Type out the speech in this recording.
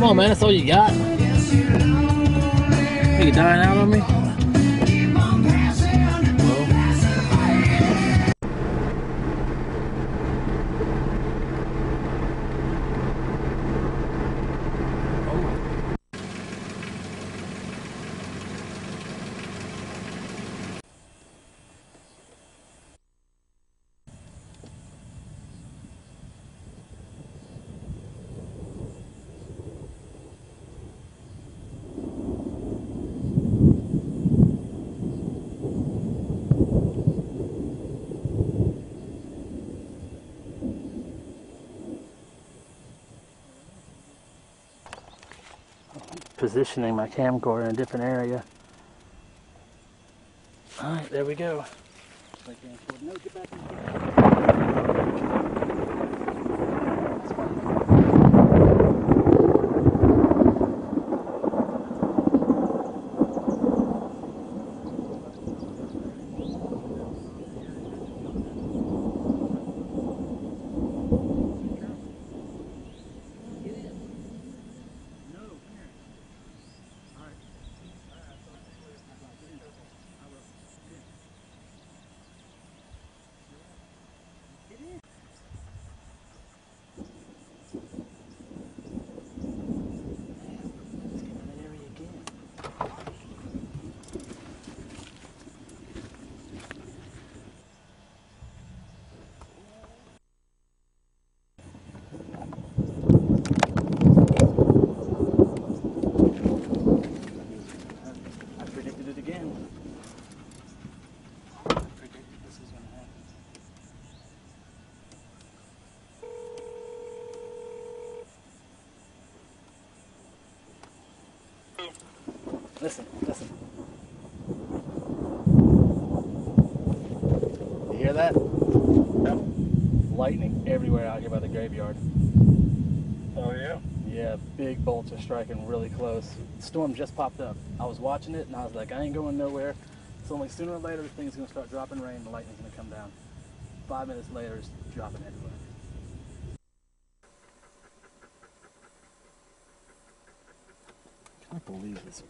Come on, man, that's all you got. You dying out on me? Positioning my camcorder in a different area. Alright, there we go. No, get back in here. Listen, listen. You hear that? Yep. Lightning everywhere out here by the graveyard. Oh yeah? Yeah, big bolts are striking really close. The storm just popped up. I was watching it and I was like, I ain't going nowhere. It's only sooner or later the thing's gonna start dropping rain and the lightning's gonna come down. 5 minutes later it's dropping everywhere. I can't believe this.